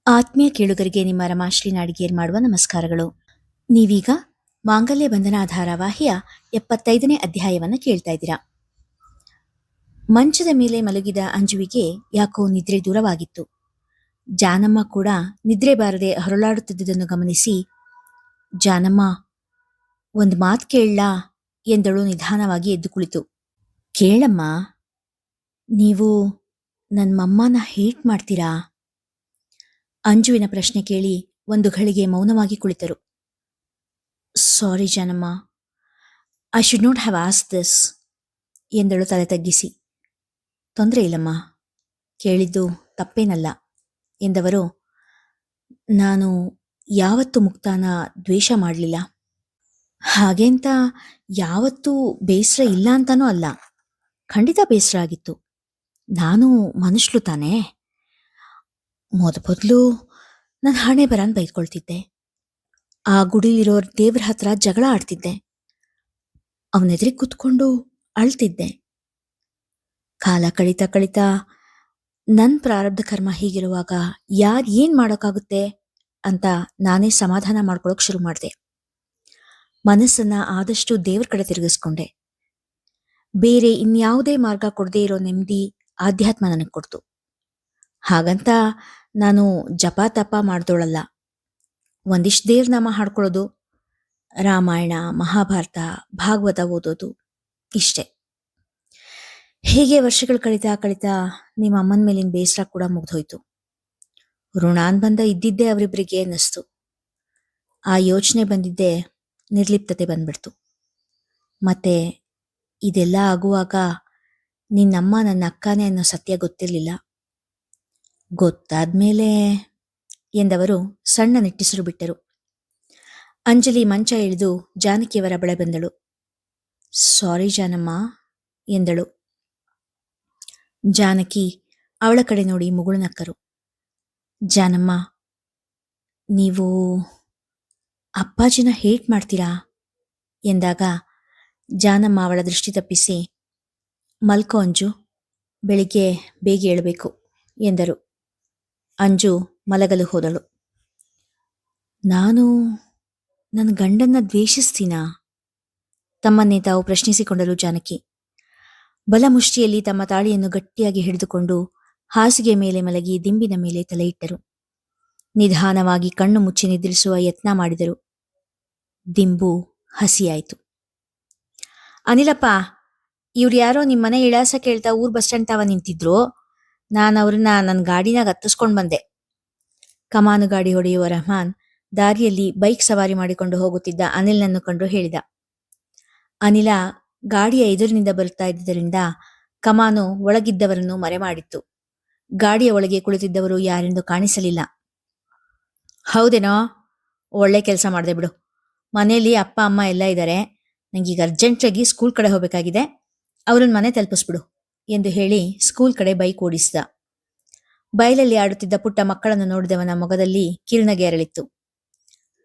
ಆತ್ಮೀಯ ಕೇಳುಗರಿಗೆ ನಿಮ್ಮ ರಮಾಶ್ರೀ ನಾಡಿಗೇರ್ ಮಾಡುವ ನಮಸ್ಕಾರಗಳು. ನೀವೀಗ ಮಾಂಗಲ್ಯ ಬಂಧನ ಧಾರಾವಾಹಿಯ 75ನೇ ಅಧ್ಯಾಯವನ್ನು ಕೇಳ್ತಾ ಇದ್ದೀರಾ. ಮಂಚದ ಮೇಲೆ ಮಲಗಿದ ಅಂಜುವಿಗೆ ಯಾಕೋ ನಿದ್ರೆ ದೂರವಾಗಿತ್ತು. ಜಾನಮ್ಮ ಕೂಡ ನಿದ್ರೆ ಬಾರದೆ ಹೊರಳಾಡುತ್ತಿದ್ದುದನ್ನು ಗಮನಿಸಿ, ಜಾನಮ್ಮ, ಒಂದು ಮಾತು ಕೇಳಲಾ ಎಂದಳು ನಿಧಾನವಾಗಿ ಎದ್ದು ಕುಳಿತು. ಕೇಳಮ್ಮ, ನೀವು ನನ್ನ ಮಮ್ಮನ ಹೇಟ್ ಮಾಡ್ತೀರಾ? ಅಂಜುವಿನ ಪ್ರಶ್ನೆ ಕೇಳಿ ಒಂದು ಘಳಿಗೆ ಮೌನವಾಗಿ ಕುಳಿತರು. Sorry Janamma, I should not have asked this ಎಂದಳು ತಲೆ ತಗ್ಗಿಸಿ. ತೊಂದರೆ ಇಲ್ಲಮ್ಮ, ಕೇಳಿದ್ದು ತಪ್ಪೇನಲ್ಲ ಎಂದವರು, ನಾನು ಯಾವತ್ತೂ ಮುಕ್ತಾನ ದ್ವೇಷ ಮಾಡಲಿಲ್ಲ. ಹಾಗೆಂತ ಯಾವತ್ತೂ ಬೇಸರ ಇಲ್ಲ ಅಂತಾನೂ ಅಲ್ಲ. ಖಂಡಿತ ಬೇಸರ ಆಗಿತ್ತು. ನಾನು ಮನುಷ್ಯಳು ತಾನೇ. ಮೊದಲು ನಾನು ಹಣೆ ಬರನ್ ಬೈದ್ಕೊಳ್ತಿದ್ದೆ. ಆ ಗುಡಿಲಿರೋ ದೇವ್ರ ಹತ್ರ ಜಗಳ ಆಡ್ತಿದ್ದೆ. ಅವನೆದುರಿಗೆ ಕೂತ್ಕೊಂಡು ಅಳ್ತಿದ್ದೆ. ಕಾಲ ಕಳೀತಾ ನನ್ನ ಪ್ರಾರಬ್ಧ ಕರ್ಮ ಹೀಗಿರುವಾಗ ಯಾರು ಏನು ಮಾಡೋಕ್ಕಾಗುತ್ತೆ ಅಂತ ನಾನೇ ಸಮಾಧಾನ ಮಾಡ್ಕೊಳಕ್ ಶುರು ಮಾಡಿದೆ. ಮನಸ್ಸನ್ನ ಆದಷ್ಟು ದೇವ್ರ ಕಡೆ ತಿರುಗಿಸ್ಕೊಂಡೆ. ಬೇರೆ ಇನ್ಯಾವುದೇ ಮಾರ್ಗ ಕೊಡದೇ ಇರೋ ನೆಮ್ಮದಿ ಆಧ್ಯಾತ್ಮ ನನಗೆ ಕೊಡ್ತು. ಹಾಗಂತ ನಾನು ಜಪ ತಪ ಮಾಡ್ದೋಳಲ್ಲ. ಒಂದಿಷ್ಟು ದೇವ್ರನಾಮ ಹಾಡ್ಕೊಳ್ಳೋದು, ರಾಮಾಯಣ, ಮಹಾಭಾರತ, ಭಾಗವತ ಓದೋದು, ಇಷ್ಟೇ. ಹೀಗೆ ವರ್ಷಗಳು ಕಳೀತಾ ನಿಮ್ಮ ಅಮ್ಮನ ಮೇಲಿನ ಬೇಸರ ಕೂಡ ಮುಗ್ದೋಯ್ತು. ಋಣಾನ್ಬಂಧ ಇದ್ದಿದ್ದೇ ಅವರಿಬ್ಬರಿಗೆ ಅನ್ನಿಸ್ತು. ಆ ಯೋಚನೆ ಬಂದಿದ್ದೇ ನಿರ್ಲಿಪ್ತತೆ ಬಂದ್ಬಿಡ್ತು. ಮತ್ತೆ ಇದೆಲ್ಲ ಆಗುವಾಗ ನಿನ್ನಮ್ಮ ನನ್ನ ಅಕ್ಕನೇ ಅನ್ನೋ ಸತ್ಯ ಗೊತ್ತಿರಲಿಲ್ಲ. ಗೊತ್ತಾದ್ಮೇಲೆ ಎಂದವರು ಸಣ್ಣ ನಿಟ್ಟುಸಿರು ಬಿಟ್ಟರು. ಅಂಜಲಿ ಮಂಚ ಇಳಿದು ಜಾನಕಿಯವರ ಬಳಿ ಬಂದಳು. ಸಾರಿ ಜಾನಮ್ಮ ಎಂದಳು. ಜಾನಕಿ ಅವಳ ಕಡೆ ನೋಡಿ ಮುಗುಳು ನಕ್ಕರು. ಜಾನಮ್ಮ, ನೀವು ಅಪ್ಪಾಜಿನ ಹೇಟ್ ಮಾಡ್ತೀರಾ ಎಂದಾಗ ಜಾನಮ್ಮ ಅವಳ ದೃಷ್ಟಿ ತಪ್ಪಿಸಿ, ಮಲ್ಕೋ ಅಂಜು, ಬೆಳಿಗ್ಗೆ ಬೇಗ ಏಳಬೇಕು ಎಂದರು. ಅಂಜು ಮಲಗಲು ಹೋದಳು. ನಾನು ನನ್ನ ಗಂಡನ್ನ ದ್ವೇಷಿಸ್ತೀನಾ? ತಮ್ಮನ್ನೇ ತಾವು ಪ್ರಶ್ನಿಸಿಕೊಂಡರು ಜಾನಕಿ. ಬಲ ಮುಷ್ಟಿಯಲ್ಲಿ ತಮ್ಮ ತಾಳಿಯನ್ನು ಗಟ್ಟಿಯಾಗಿ ಹಿಡಿದುಕೊಂಡು ಹಾಸಿಗೆ ಮೇಲೆ ಮಲಗಿ ದಿಂಬಿನ ಮೇಲೆ ತಲೆ ಇಟ್ಟರು. ನಿಧಾನವಾಗಿ ಕಣ್ಣು ಮುಚ್ಚಿ ನಿದ್ರಿಸುವ ಯತ್ನ ಮಾಡಿದರು. ದಿಂಬು ಹಸಿಯಾಯಿತು. ಅನಿಲಪ್ಪ, ಇವ್ರು ಯಾರೋ ನಿಮ್ಮ ಮನೆ ಇಳಾಸ ಕೇಳ್ತಾ ಊರ್ ಬಸ್ ಸ್ಟ್ಯಾಂಡ್ ತಾವ ನಿಂತಿದ್ರು. ನಾನು ಅವ್ರನ್ನ ನನ್ನ ಗಾಡಿನಾಗ ಹತ್ತಿಸ್ಕೊಂಡು ಬಂದೆ. ಕಮಾನು ಗಾಡಿ ಹೊಡೆಯುವ ರಹಮಾನ್ ದಾರಿಯಲ್ಲಿ ಬೈಕ್ ಸವಾರಿ ಮಾಡಿಕೊಂಡು ಹೋಗುತ್ತಿದ್ದ ಅನಿಲ್ನನ್ನು ಕಂಡು ಹೇಳಿದ. ಅನಿಲ ಗಾಡಿಯ ಎದುರಿನಿಂದ ಬರುತ್ತಾ ಇದ್ದುದರಿಂದ ಕಮಾನು ಒಳಗಿದ್ದವರನ್ನು ಮರೆ ಮಾಡಿತ್ತು. ಗಾಡಿಯ ಒಳಗೆ ಕುಳಿತಿದ್ದವರು ಯಾರೆಂದು ಕಾಣಿಸಲಿಲ್ಲ. ಹೌದೇನೋ, ಒಳ್ಳೆ ಕೆಲಸ ಮಾಡಿದೆ ಬಿಡು. ಮನೆಯಲ್ಲಿ ಅಪ್ಪ ಅಮ್ಮ ಎಲ್ಲ ಇದ್ದಾರೆ. ನಂಗೀಗ ಅರ್ಜೆಂಟಾಗಿ ಸ್ಕೂಲ್ ಕಡೆ ಹೋಗಬೇಕಾಗಿದೆ. ಅವ್ರನ್ನ ಮನೆ ತಲುಪಿಸ್ಬಿಡು ಎಂದು ಹೇಳಿ ಸ್ಕೂಲ್ ಕಡೆ ಬೈಕ್ ಓಡಿಸಿದ. ಬಯಲಲ್ಲಿ ಆಡುತ್ತಿದ್ದ ಪುಟ್ಟ ಮಕ್ಕಳನ್ನು ನೋಡಿದವನ ಮೊಗದಲ್ಲಿ ಕಿರುನಗೆ ಅರಳಿತ್ತು.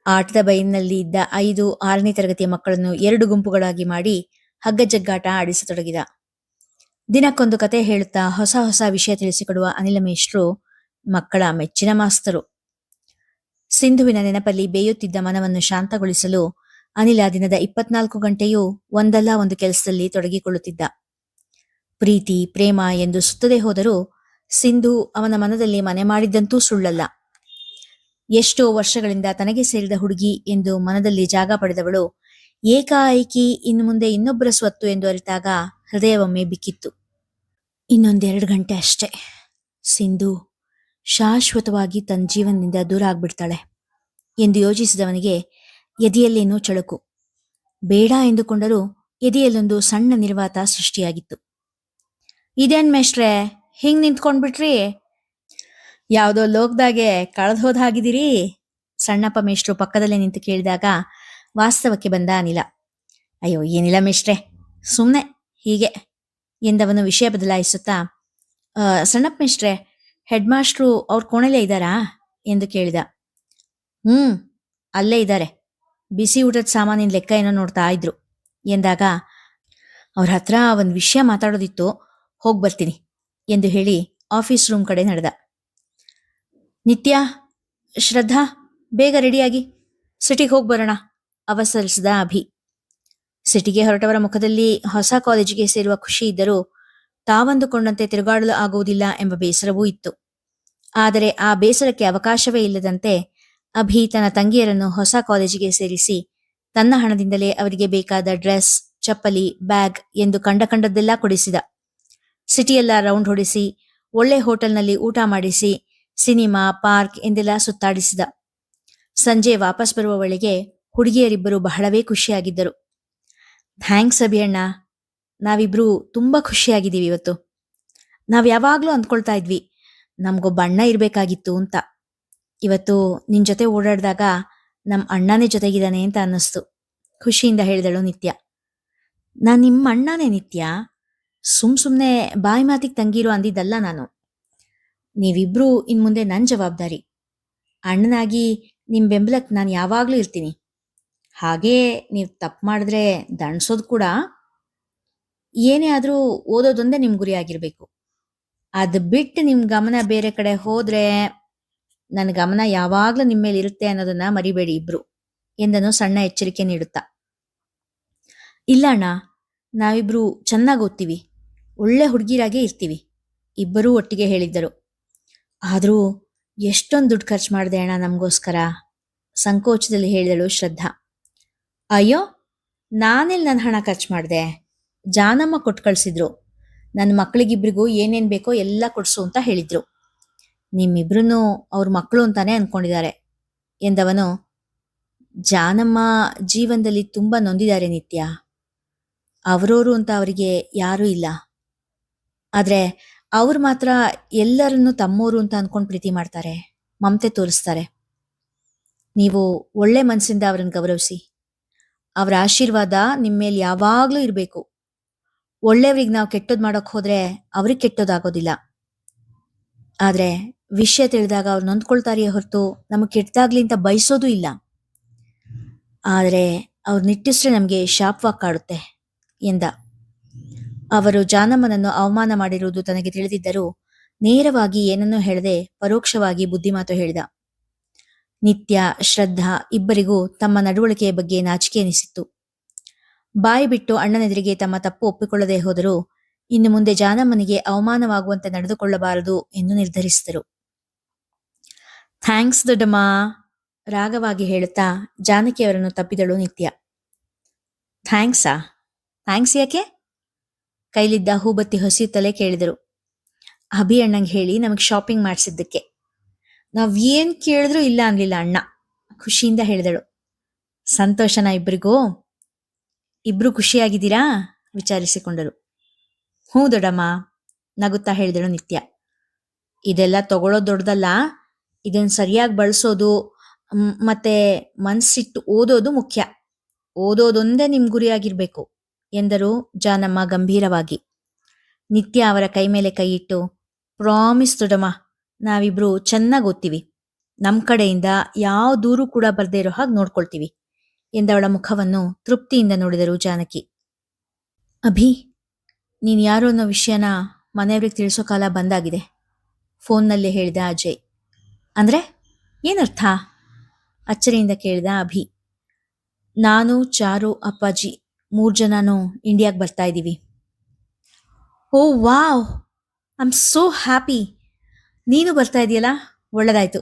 ಆಟದ ಬಯಲಿನಲ್ಲಿ ಇದ್ದ 5, 6ನೇ ತರಗತಿಯ ಮಕ್ಕಳನ್ನು 2 ಗುಂಪುಗಳಾಗಿ ಮಾಡಿ ಹಗ್ಗಜಗ್ಗಾಟ ಆಡಿಸತೊಡಗಿದ. ದಿನಕ್ಕೊಂದು ಕತೆ ಹೇಳುತ್ತಾ ಹೊಸ ಹೊಸ ವಿಷಯ ತಿಳಿಸಿಕೊಡುವ ಅನಿಲ ಮೇಷ್ಟ್ರು ಮಕ್ಕಳ ಮೆಚ್ಚಿನ ಮಾಸ್ತರು. ಸಿಂಧುವಿನ ನೆನಪಲ್ಲಿ ಬೇಯುತ್ತಿದ್ದ ಮನವನ್ನು ಶಾಂತಗೊಳಿಸಲು ಅನಿಲ ದಿನದ 24 ಗಂಟೆಯೂ ಒಂದಲ್ಲ ಒಂದು ಕೆಲಸದಲ್ಲಿ ತೊಡಗಿಕೊಳ್ಳುತ್ತಿದ್ದ. ಪ್ರೀತಿ, ಪ್ರೇಮ ಎಂದು ಸುತ್ತದೇ ಹೋದರೂ ಸಿಂಧು ಅವನ ಮನದಲ್ಲಿ ಮನೆ ಮಾಡಿದ್ದಂತೂ ಸುಳ್ಳಲ್ಲ. ಎಷ್ಟೋ ವರ್ಷಗಳಿಂದ ತನಗೆ ಸೇರಿದ ಹುಡುಗಿ ಎಂದು ಮನದಲ್ಲಿ ಜಾಗ ಪಡೆದವಳು ಏಕಾಏಕಿ ಇನ್ನು ಮುಂದೆ ಇನ್ನೊಬ್ಬರ ಸ್ವತ್ತು ಎಂದು ಅರಿತಾಗ ಹೃದಯವೊಮ್ಮೆ ಬಿಕ್ಕಿತ್ತು. ಇನ್ನೊಂದೆರಡು ಗಂಟೆ ಅಷ್ಟೇ, ಸಿಂಧು ಶಾಶ್ವತವಾಗಿ ತನ್ನ ಜೀವನದಿಂದ ದೂರ ಆಗ್ಬಿಡ್ತಾಳೆ ಎಂದು ಯೋಚಿಸಿದವನಿಗೆ ಎದೆಯಲ್ಲೇನೋ ಚಳುಕು. ಬೇಡ ಎಂದುಕೊಂಡರೂ ಎದೆಯಲ್ಲೊಂದು ಸಣ್ಣ ನಿರ್ವಾತ ಸೃಷ್ಟಿಯಾಗಿತ್ತು. ಇದೇನ್ ಮೇಷ್ಟ್ರೆ, ಹಿಂಗ್ ನಿಂತ್ಕೊಂಡ್ಬಿಟ್ರಿ? ಯಾವುದೋ ಲೋಕದಾಗೆ ಕಳೆದು ಹೋದ ಹಾಗಿದ್ದೀರಿ? ಸಣ್ಣಪ್ಪ ಮೇಷ್ಟ್ರು ಪಕ್ಕದಲ್ಲೇ ನಿಂತು ಕೇಳಿದಾಗ ವಾಸ್ತವಕ್ಕೆ ಬಂದ ಅನಿಲ. ಅಯ್ಯೋ ಏನಿಲ್ಲ ಮೇಷ್ಟ್ರೆ, ಸುಮ್ಮನೆ ಹೀಗೆ ಎಂದವನು ವಿಷಯ ಬದಲಾಯಿಸುತ್ತಾ, ಸಣ್ಣಪ್ಪ ಮೇಷ್ಟ್ರೆ, ಹೆಡ್ ಮಾಸ್ಟ್ರು ಅವ್ರ ಕೋಣೆಲೇ ಇದ್ದಾರಾ ಎಂದು ಕೇಳಿದ. ಅಲ್ಲೇ ಇದ್ದಾರೆ, ಬಿಸಿ ಊಟದ ಸಾಮಾನಿನ ಲೆಕ್ಕ ಏನೋ ನೋಡ್ತಾ ಇದ್ರು ಎಂದಾಗ, ಅವ್ರ ಹತ್ರ ಒಂದು ವಿಷಯ ಮಾತಾಡೋದಿತ್ತು, ಹೋಗಿ ಬರ್ತೀನಿ ಎಂದು ಹೇಳಿ ಆಫೀಸ್ ರೂಮ್ ಕಡೆ ನಡೆದ. ನಿತ್ಯ, ಶ್ರದ್ಧಾ, ಬೇಗ ರೆಡಿಯಾಗಿ ಸಿಟಿಗೆ ಹೋಗಿ ಬರೋಣ, ಅವಸರಿಸಿದ ಅಭಿ. ಸಿಟಿಗೆ ಹೊರಟವರ ಮುಖದಲ್ಲಿ ಹೊಸ ಕಾಲೇಜಿಗೆ ಸೇರುವ ಖುಷಿ ಇದ್ದರೂ ತಾವಂದುಕೊಂಡಂತೆ ತಿರುಗಾಡಲು ಆಗುವುದಿಲ್ಲ ಎಂಬ ಬೇಸರವೂ ಇತ್ತು. ಆದರೆ ಆ ಬೇಸರಕ್ಕೆ ಅವಕಾಶವೇ ಇಲ್ಲದಂತೆ ಅಭಿ ತನ್ನ ತಂಗಿಯರನ್ನು ಹೊಸ ಕಾಲೇಜಿಗೆ ಸೇರಿಸಿ ತನ್ನ ಹಣದಿಂದಲೇ ಅವರಿಗೆ ಬೇಕಾದ ಡ್ರೆಸ್, ಚಪ್ಪಲಿ, ಬ್ಯಾಗ್ ಎಂದು ಕಂಡದ್ದೆಲ್ಲ ಕೊಡಿಸಿದ. ಸಿಟಿಯೆಲ್ಲ ರೌಂಡ್ ಹೊಡಿಸಿ, ಒಳ್ಳೆ ಹೋಟೆಲ್ನಲ್ಲಿ ಊಟ ಮಾಡಿಸಿ, ಸಿನಿಮಾ, ಪಾರ್ಕ್ ಎಂದೆಲ್ಲ ಸುತ್ತಾಡಿಸಿದ. ಸಂಜೆ ವಾಪಸ್ ಬರುವ ವೇಳೆಗೆ ಹುಡುಗಿಯರಿಬ್ಬರು ಬಹಳವೇ ಖುಷಿಯಾಗಿದ್ದರು. ಥ್ಯಾಂಕ್ಸ್ ಅಭಿಯಣ್ಣ, ನಾವಿಬ್ರು ತುಂಬಾ ಖುಷಿಯಾಗಿದ್ದೀವಿ ಇವತ್ತು. ನಾವ್ ಯಾವಾಗ್ಲೂ ಅಂದ್ಕೊಳ್ತಾ ಇದ್ವಿ ನಮ್ಗೊಬ್ಬ ಅಣ್ಣ ಇರ್ಬೇಕಾಗಿತ್ತು ಅಂತ. ಇವತ್ತು ನಿನ್ ಜೊತೆ ಓಡಾಡಿದಾಗ ನಮ್ ಅಣ್ಣನೇ ಜೊತೆಗಿದ್ದಾನೆ ಅಂತ ಅನ್ನಿಸ್ತು, ಖುಷಿಯಿಂದ ಹೇಳಿದಳು ನಿತ್ಯ. ನಾನ್ ನಿಮ್ಮ ಅಣ್ಣನೇ ನಿತ್ಯ, ಸುಮ್ನೆ ಬಾಯಿ ಮಾತಿಗೆ ತಂಗಿರೋ ಅಂದಿದ್ದಲ್ಲ ನಾನು. ನೀವಿಬ್ರು ಇನ್ಮುಂದೆ ನನ್ ಜವಾಬ್ದಾರಿ. ಅಣ್ಣನಾಗಿ ನಿಮ್ ಬೆಂಬಲಕ್ಕೆ ನಾನು ಯಾವಾಗ್ಲೂ ಇರ್ತೀನಿ. ಹಾಗೇ ನೀವು ತಪ್ಪು ಮಾಡಿದ್ರೆ ದಂಡ್ಸೋದು ಕೂಡ. ಏನೇ ಆದ್ರೂ ಓದೋದೊಂದೇ ನಿಮ್ ಗುರಿ ಆಗಿರ್ಬೇಕು. ಅದ್ ಬಿಟ್ಟು ನಿಮ್ ಗಮನ ಬೇರೆ ಕಡೆ ಹೋದ್ರೆ ನನ್ನ ಗಮನ ಯಾವಾಗ್ಲೂ ನಿಮ್ಮ ಮೇಲೆ ಇರುತ್ತೆ ಅನ್ನೋದನ್ನ ಮರಿಬೇಡಿ ಇಬ್ರು, ಎಂದನು ಸಣ್ಣ ಎಚ್ಚರಿಕೆ ನೀಡುತ್ತಾ. ಇಲ್ಲ ಅಣ್ಣ, ನಾವಿಬ್ರು ಚೆನ್ನಾಗಿ ಓದ್ತೀವಿ, ಒಳ್ಳೆ ಹುಡುಗಿರಾಗೇ ಇರ್ತೀವಿ, ಇಬ್ಬರೂ ಒಟ್ಟಿಗೆ ಹೇಳಿದ್ದರು. ಆದ್ರೂ ಎಷ್ಟೊಂದು ದುಡ್ಡು ಖರ್ಚು ಮಾಡಿದೆ ಅಣ್ಣ ನಮಗೋಸ್ಕರ, ಸಂಕೋಚದಲ್ಲಿ ಹೇಳಿದಳು ಶ್ರದ್ಧಾ. ಅಯ್ಯೋ, ನಾನೆಲ್ಲಿ ನನ್ನ ಹಣ ಖರ್ಚು ಮಾಡಿದೆ, ಜಾನಮ್ಮ ಕೊಟ್ಟು ಕಳಿಸಿದ್ರು. ನನ್ನ ಮಕ್ಕಳಿಗಿಬ್ರಿಗೂ ಏನೇನು ಬೇಕೋ ಎಲ್ಲ ಕೊಡ್ಸು ಅಂತ ಹೇಳಿದ್ರು. ನಿಮ್ಮಿಬ್ರು ಅವ್ರ ಮಕ್ಕಳು ಅಂತಾನೆ ಅನ್ಕೊಂಡಿದ್ದಾರೆ ಎಂದವನು. ಜಾನಮ್ಮ ಜೀವನದಲ್ಲಿ ತುಂಬಾ ನೊಂದಿದ್ದಾರೆ ನಿತ್ಯ. ಅವರೋರು ಅಂತ ಅವರಿಗೆ ಯಾರೂ ಇಲ್ಲ. ಆದ್ರೆ ಅವ್ರು ಮಾತ್ರ ಎಲ್ಲರನ್ನು ತಮ್ಮೋರು ಅಂತ ಅನ್ಕೊಂಡು ಪ್ರೀತಿ ಮಾಡ್ತಾರೆ, ಮಮತೆ ತೋರಿಸ್ತಾರೆ. ನೀವು ಒಳ್ಳೆ ಮನಸ್ಸಿಂದ ಅವ್ರನ್ನ ಗೌರವಿಸಿ. ಅವ್ರ ಆಶೀರ್ವಾದ ನಿಮ್ಮ ಮೇಲೆ ಯಾವಾಗ್ಲೂ ಇರಬೇಕು. ಒಳ್ಳೆಯವ್ರಿಗೆ ನಾವು ಕೆಟ್ಟದ್ ಮಾಡೋಕ್ ಹೋದ್ರೆ ಅವ್ರಿಗೆ ಕೆಟ್ಟೋದಾಗೋದಿಲ್ಲ. ಆದ್ರೆ ವಿಷಯ ತಿಳಿದಾಗ ಅವ್ರು ನೊಂದ್ಕೊಳ್ತಾರೆಯೇ ಹೊರತು ನಮಗ್ ಕೆಟ್ಟದಾಗ್ಲಿ ಅಂತ ಬಯಸೋದು ಇಲ್ಲ. ಆದ್ರೆ ಅವ್ರು ನಿಟ್ಟಿಸ್ರೆ ನಮ್ಗೆ ಶಾಪವಾಗಿ ಕಾಡುತ್ತೆ ಎಂದ. ಅವರು ಜಾನಮ್ಮನನ್ನು ಅವಮಾನ ಮಾಡಿರುವುದು ತನಗೆ ತಿಳಿದಿದ್ದರೂ ನೇರವಾಗಿ ಏನನ್ನೂ ಹೇಳದೆ ಪರೋಕ್ಷವಾಗಿ ಬುದ್ಧಿಮಾತು ಹೇಳಿದ. ನಿತ್ಯ, ಶ್ರದ್ಧಾ ಇಬ್ಬರಿಗೂ ತಮ್ಮ ನಡವಳಿಕೆಯ ಬಗ್ಗೆ ನಾಚಿಕೆ ಎನಿಸಿತ್ತು. ಬಾಯಿ ಬಿಟ್ಟು ಅಣ್ಣನೆದುರಿಗೆ ತಮ್ಮ ತಪ್ಪು ಒಪ್ಪಿಕೊಳ್ಳದೆ ಹೋದರೂ ಇನ್ನು ಮುಂದೆ ಜಾನಮ್ಮನಿಗೆ ಅವಮಾನವಾಗುವಂತೆ ನಡೆದುಕೊಳ್ಳಬಾರದು ಎಂದು ನಿರ್ಧರಿಸಿದರು. ಥ್ಯಾಂಕ್ಸ್ ದೊಡ್ಡಮ್ಮ, ರಾಗವಾಗಿ ಹೇಳುತ್ತಾ ಜಾನಕಿಯವರನ್ನು ತಪ್ಪಿದಳು ನಿತ್ಯ. ಥ್ಯಾಂಕ್ಸಾ? ಥ್ಯಾಂಕ್ಸ್ ಯಾಕೆ? ಕೈಲಿದ್ದ ಹೂಬತ್ತಿ ಹೊಸೆಯುತ್ತಲೇ ಕೇಳಿದರು. ಅಭಿ ಅಣ್ಣಂಗೆ ಹೇಳಿ ನಮಗೆ ಶಾಪಿಂಗ್ ಮಾಡಿಸಿದ್ದಕ್ಕೆ. ನಾವ್ ಏನ್ ಕೇಳಿದ್ರೂ ಇಲ್ಲ ಅನ್ಲಿಲ್ಲ ಅಣ್ಣ, ಖುಷಿಯಿಂದ ಹೇಳಿದಳು. ಸಂತೋಷನಾ ಇಬ್ಬರಿಗೂ? ಇಬ್ರು ಖುಷಿಯಾಗಿದ್ದೀರಾ? ವಿಚಾರಿಸಿಕೊಂಡರು. ಹ್ಞೂ ದೊಡ್ಡಮ್ಮ, ನಗುತ್ತಾ ಹೇಳಿದಳು ನಿತ್ಯ. ಇದೆಲ್ಲ ತಗೊಳ್ಳೋದು ದೊಡ್ಡದಲ್ಲ, ಇದನ್ನ ಸರಿಯಾಗಿ ಬಳಸೋದು ಮತ್ತೆ ಮನ್ಸಿಟ್ಟು ಓದೋದು ಮುಖ್ಯ. ಓದೋದೊಂದೇ ನಿಮ್ ಗುರಿಯಾಗಿರ್ಬೇಕು ಎಂದರು ಜಾನಮ್ಮ ಗಂಭೀರವಾಗಿ. ನಿತ್ಯ ಅವರ ಕೈ ಮೇಲೆ ಕೈ ಇಟ್ಟು, ಪ್ರಾಮಿಸ್ ದೊಡ್ಡಮ್ಮ, ನಾವಿಬ್ರು ಚೆನ್ನಾಗಿ ಓದ್ತೀವಿ, ನಮ್ ಕಡೆಯಿಂದ ಯಾವ ದೂರು ಕೂಡ ಬರ್ದೇ ಇರೋ ಹಾಗೆ ನೋಡ್ಕೊಳ್ತೀವಿ ಎಂದವಳ ಮುಖವನ್ನು ತೃಪ್ತಿಯಿಂದ ನೋಡಿದರು ಜಾನಕಿ. ಅಭಿ, ನೀನ್ ಯಾರು ಅನ್ನೋ ವಿಷಯನ ಮನೆಯವ್ರಿಗೆ ತಿಳಿಸೋ ಕಾಲ ಬಂದಾಗಿದೆ, ಫೋನ್ನಲ್ಲೇ ಹೇಳಿದ ಅಜಯ್. ಅಂದ್ರೆ ಏನರ್ಥ? ಅಚ್ಚರಿಯಿಂದ ಕೇಳಿದ ಅಭಿ. ನಾನು, ಚಾರು, ಅಪ್ಪಾಜಿ 3 ಜನನೂ ಇಂಡಿಯಾಗೆ ಬರ್ತಾ ಇದ್ದೀವಿ. Oh wow, I am so happy. ನೀನು ಬರ್ತಾ ಇದೆಯಲ್ಲ, ಒಳ್ಳೆದಾಯ್ತು,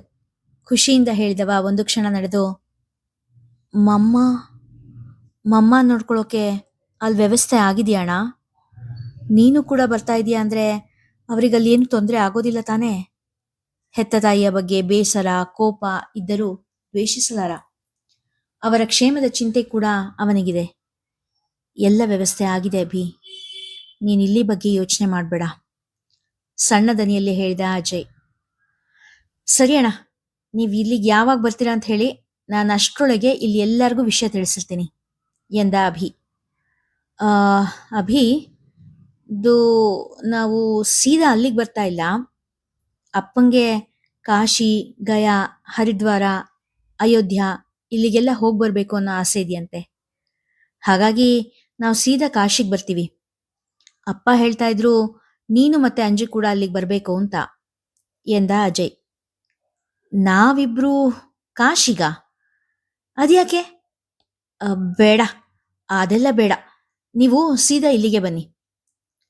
ಖುಷಿಯಿಂದ ಹೇಳಿದವ ಒಂದು ಕ್ಷಣ ನಡೆದು, ಮಮ್ಮ ಮಮ್ಮ ನೋಡ್ಕೊಳ್ಳೋಕೆ ಅಲ್ಲಿ ವ್ಯವಸ್ಥೆ ಆಗಿದೆಯಣ್ಣ? ನೀನು ಕೂಡ ಬರ್ತಾ ಇದೀಯ ಅಂದ್ರೆ ಅವರಿಗಲ್ಲಿ ಏನು ತೊಂದರೆ ಆಗೋದಿಲ್ಲ ತಾನೇ? ಹೆತ್ತ ತಾಯಿಯ ಬಗ್ಗೆ ಬೇಸರ, ಕೋಪ ಇದ್ದರೂ ದ್ವೇಷಿಸಲಾರ. ಅವರ ಕ್ಷೇಮದ ಚಿಂತೆ ಕೂಡ ಅವನಿಗಿದೆ. ಎಲ್ಲ ವ್ಯವಸ್ಥೆ ಆಗಿದೆ ಅಭಿ, ನೀನ್ ಇಲ್ಲಿ ಬಗ್ಗೆ ಯೋಚನೆ ಮಾಡಬೇಡ, ಸಣ್ಣ ದನಿಯಲ್ಲಿ ಹೇಳಿದ ಅಜಯ್. ಸರಿ ಅಣ್ಣ, ನೀವು ಇಲ್ಲಿಗೆ ಯಾವಾಗ ಬರ್ತೀರಾ ಅಂತ ಹೇಳಿ, ನಾನು ಅಷ್ಟರೊಳಗೆ ಇಲ್ಲಿ ಎಲ್ಲರಿಗೂ ವಿಷಯ ತಿಳಿಸಿರ್ತೀನಿ ಎಂದ ಅಭಿ. ಅಭಿ, ಇದು ನಾವು ಸೀದಾ ಅಲ್ಲಿಗೆ ಬರ್ತಾ ಇಲ್ಲ. ಅಪ್ಪಂಗೆ ಕಾಶಿ, ಗಯಾ, ಹರಿದ್ವಾರ, ಅಯೋಧ್ಯ ಇಲ್ಲಿಗೆಲ್ಲ ಹೋಗಿ ಬರ್ಬೇಕು ಅನ್ನೋ ಆಸೆ ಇದೆಯಂತೆ. ಹಾಗಾಗಿ ನಾವು ಸೀದಾ ಕಾಶಿಗೆ ಬರ್ತೀವಿ. ಅಪ್ಪ ಹೇಳ್ತಾ ಇದ್ರು ನೀನು ಮತ್ತೆ ಅಂಜು ಕೂಡ ಅಲ್ಲಿಗೆ ಬರ್ಬೇಕು ಅಂತ ಎಂದ ಅಜಯ್. ನಾವಿಬ್ರು ಕಾಶಿಗ? ಅದ್ಯಾಕೆ? ಬೇಡ, ಅದೆಲ್ಲ ಬೇಡ. ನೀವು ಸೀದಾ ಇಲ್ಲಿಗೆ ಬನ್ನಿ.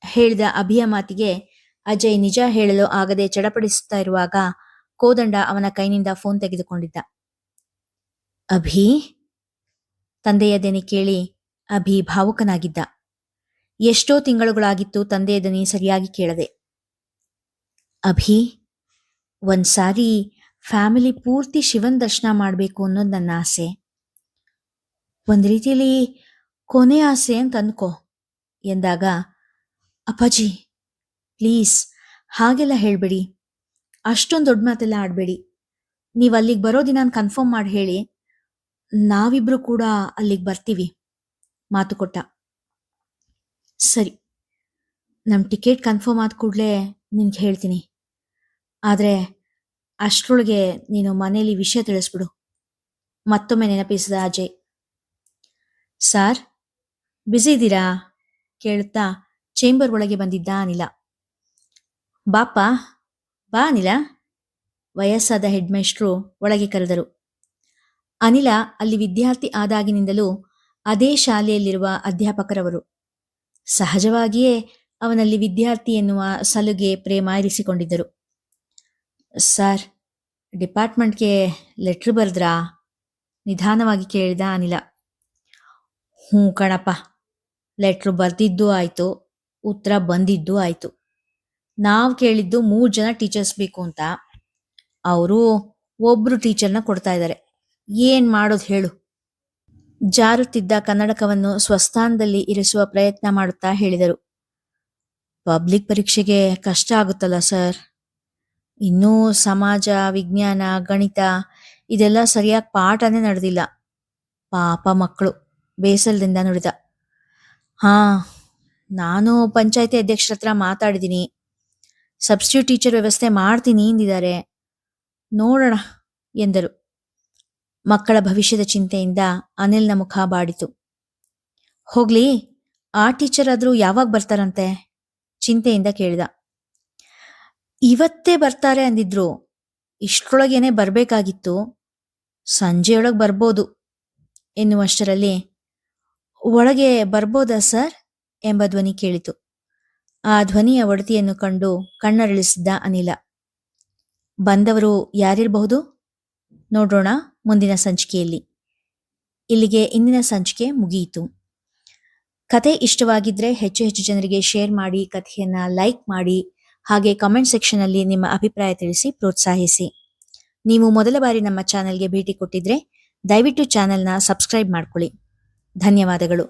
ಹೇಳಿದ ಅಭಿಯ ಮಾತಿಗೆ ಅಜಯ್ ನಿಜ ಹೇಳಲು ಆಗದೆ ಚಡಪಡಿಸುತ್ತಾ ಇರುವಾಗ ಕೋದಂಡ ಅವನ ಕೈನಿಂದ ಫೋನ್ ತೆಗೆದುಕೊಂಡಿದ್ದ. ಅಭಿ? ತಂದೆಯ ದನಿ ಕೇಳಿ ಅಭಿ ಭಾವುಕನಾಗಿದ್ದ. ಎಷ್ಟೋ ತಿಂಗಳುಗಳಾಗಿತ್ತು ತಂದೆಯ ದನಿ ಸರಿಯಾಗಿ ಕೇಳದೆ. ಅಭಿ, ಒಂದ್ಸಾರಿ ಫ್ಯಾಮಿಲಿ ಪೂರ್ತಿ ಶಿವನ್ ದರ್ಶನ ಮಾಡಬೇಕು ಅನ್ನೋದು ನನ್ನ ಆಸೆ. ಒಂದು ರೀತಿಯಲ್ಲಿ ಕೊನೆ ಆಸೆ ಅಂತ ಅನ್ಕೋ ಎಂದಾಗ, ಅಪ್ಪಾಜಿ ಪ್ಲೀಸ್ ಹಾಗೆಲ್ಲ ಹೇಳಬೇಡಿ, ಅಷ್ಟೊಂದು ದೊಡ್ಡ ಮಾತೆಲ್ಲ ಆಡಬೇಡಿ. ನೀವು ಅಲ್ಲಿಗೆ ಬರೋ ದಿನ ಕನ್ಫರ್ಮ್ ಮಾಡಿ ಹೇಳಿ, ನಾವಿಬ್ರು ಕೂಡ ಅಲ್ಲಿಗೆ ಬರ್ತೀವಿ ಮಾತು ಕೊಟ್ಟ. ಸರಿ, ನಮ್ಮ ಟಿಕೆಟ್ ಕನ್ಫರ್ಮ್ ಆದ ಕೂಡಲೇ ನಿನ್ಗೆ ಹೇಳ್ತೀನಿ. ಆದರೆ ಅಷ್ಟರೊಳಗೆ ನೀನು ಮನೇಲಿ ವಿಷಯ ತಿಳಿಸ್ಬಿಡು, ಮತ್ತೊಮ್ಮೆ ನೆನಪಿಸಿದ ಅಜಯ್. ಸಾರ್, ಬ್ಯುಸಿ ಇದ್ದೀರಾ ಕೇಳುತ್ತಾ ಚೇಂಬರ್ ಒಳಗೆ ಬಂದಿದ್ದ ಅನಿಲ. ಬಾಪ, ಬಾ ಅನಿಲ, ವಯಸ್ಸಾದ ಹೆಡ್ ಮೇಸ್ಟ್ರು ಒಳಗೆ ಕರೆದರು. ಅನಿಲ ಅಲ್ಲಿ ವಿದ್ಯಾರ್ಥಿ ಆದಾಗಿನಿಂದಲೂ ಅದೇ ಶಾಲೆಯಲ್ಲಿರುವ ಅಧ್ಯಾಪಕರವರು. ಸಹಜವಾಗಿಯೇ ಅವನಲ್ಲಿ ವಿದ್ಯಾರ್ಥಿ ಎನ್ನುವ ಸಲುಗೆ ಪ್ರೇಮ ಇರಿಸಿಕೊಂಡಿದ್ದರು. Sir, ಡಿಪಾರ್ಟ್ಮೆಂಟ್ಗೆ letter ಬರೆದ್ರಾ? ನಿಧಾನವಾಗಿ ಕೇಳಿದ ಅನಿಲ. ಹ್ಞೂ ಕಣಪ್ಪ, ಲೆಟ್ರು ಬರೆದಿದ್ದೂ ಆಯಿತು, ಉತ್ತರ ಬಂದಿದ್ದೂ ಆಯಿತು. ನಾವು ಕೇಳಿದ್ದು 3 ಜನ ಟೀಚರ್ಸ್ ಬೇಕು ಅಂತ, ಅವರು ಒಬ್ಬರು ಟೀಚರ್ನ ಕೊಡ್ತಾ ಇದ್ದಾರೆ. ಏನು ಮಾಡೋದು ಹೇಳು? ಜಾರುತ್ತಿದ್ದ ಕನ್ನಡಕವನ್ನು ಸ್ವಸ್ಥಾನದಲ್ಲಿ ಇರಿಸುವ ಪ್ರಯತ್ನ ಮಾಡುತ್ತಾ ಹೇಳಿದರು. ಪಬ್ಲಿಕ್ ಪರೀಕ್ಷೆಗೆ ಕಷ್ಟ ಆಗುತ್ತಲ್ಲ ಸರ್. ಇನ್ನೂ ಸಮಾಜ, ವಿಜ್ಞಾನ, ಗಣಿತ ಇದೆಲ್ಲ ಸರಿಯಾಗಿ ಪಾಠನೇ ನಡೆದಿಲ್ಲ. ಪಾಪ ಮಕ್ಕಳು, ಬೇಸರದಿಂದ ನುಡಿದ. ಹಾಂ, ನಾನು ಪಂಚಾಯತಿ ಅಧ್ಯಕ್ಷರ ಹತ್ರ ಮಾತಾಡಿದ್ದೀನಿ. ಸಬ್ಸ್ಟಿಟ್ಯೂಟ್ ಟೀಚರ್ ವ್ಯವಸ್ಥೆ ಮಾಡ್ತೀನಿ ಎಂದಿದ್ದಾರೆ. ನೋಡೋಣ ಎಂದರು. ಮಕ್ಕಳ ಭವಿಷ್ಯದ ಚಿಂತೆಯಿಂದ ಅನಿಲ್ನ ಮುಖ ಬಾಡಿತು. ಹೋಗ್ಲಿ, ಆ ಟೀಚರ್ ಆದರೂ ಯಾವಾಗ ಬರ್ತಾರಂತೆ? ಚಿಂತೆಯಿಂದ ಕೇಳಿದ. ಇವತ್ತೇ ಬರ್ತಾರೆ ಅಂದಿದ್ರು, ಇಷ್ಟರೊಳಗೇನೆ ಬರಬೇಕಾಗಿತ್ತು, ಸಂಜೆಯೊಳಗೆ ಬರ್ಬೋದು ಎನ್ನುವಷ್ಟರಲ್ಲಿ ಒಳಗೆ ಬರ್ಬೋದಾ ಸರ್ ಎಂಬ ಧ್ವನಿ ಕೇಳಿತು. ಆ ಧ್ವನಿಯ ಒಡತಿಯನ್ನು ಕಂಡು ಕಣ್ಣರಳಿಸಿದ್ದ ಅನಿಲ. ಬಂದವರು ಯಾರಿರಬಹುದು? ನೋಡೋಣ ಮುಂದಿನ ಸಂಚಿಕೆಯಲ್ಲಿ. ಇಲ್ಲಿಗೆ ಇಂದಿನ ಸಂಚಿಕೆ ಮುಗಿಯಿತು. ಕತೆ ಇಷ್ಟವಾಗಿದ್ದರೆ ಹೆಚ್ಚು ಹೆಚ್ಚು ಜನರಿಗೆ ಶೇರ್ ಮಾಡಿ, ಕಥೆಯನ್ನು ಲೈಕ್ ಮಾಡಿ, ಹಾಗೆ ಕಾಮೆಂಟ್ ಸೆಕ್ಷನಲ್ಲಿ ನಿಮ್ಮ ಅಭಿಪ್ರಾಯ ತಿಳಿಸಿ ಪ್ರೋತ್ಸಾಹಿಸಿ. ನೀವು ಮೊದಲ ಬಾರಿ ನಮ್ಮ ಚಾನೆಲ್ಗೆ ಭೇಟಿ ಕೊಟ್ಟಿದ್ರೆ ದಯವಿಟ್ಟು ಚಾನೆಲ್ನ ಸಬ್ಸ್ಕ್ರೈಬ್ ಮಾಡ್ಕೊಳ್ಳಿ. ಧನ್ಯವಾದಗಳು.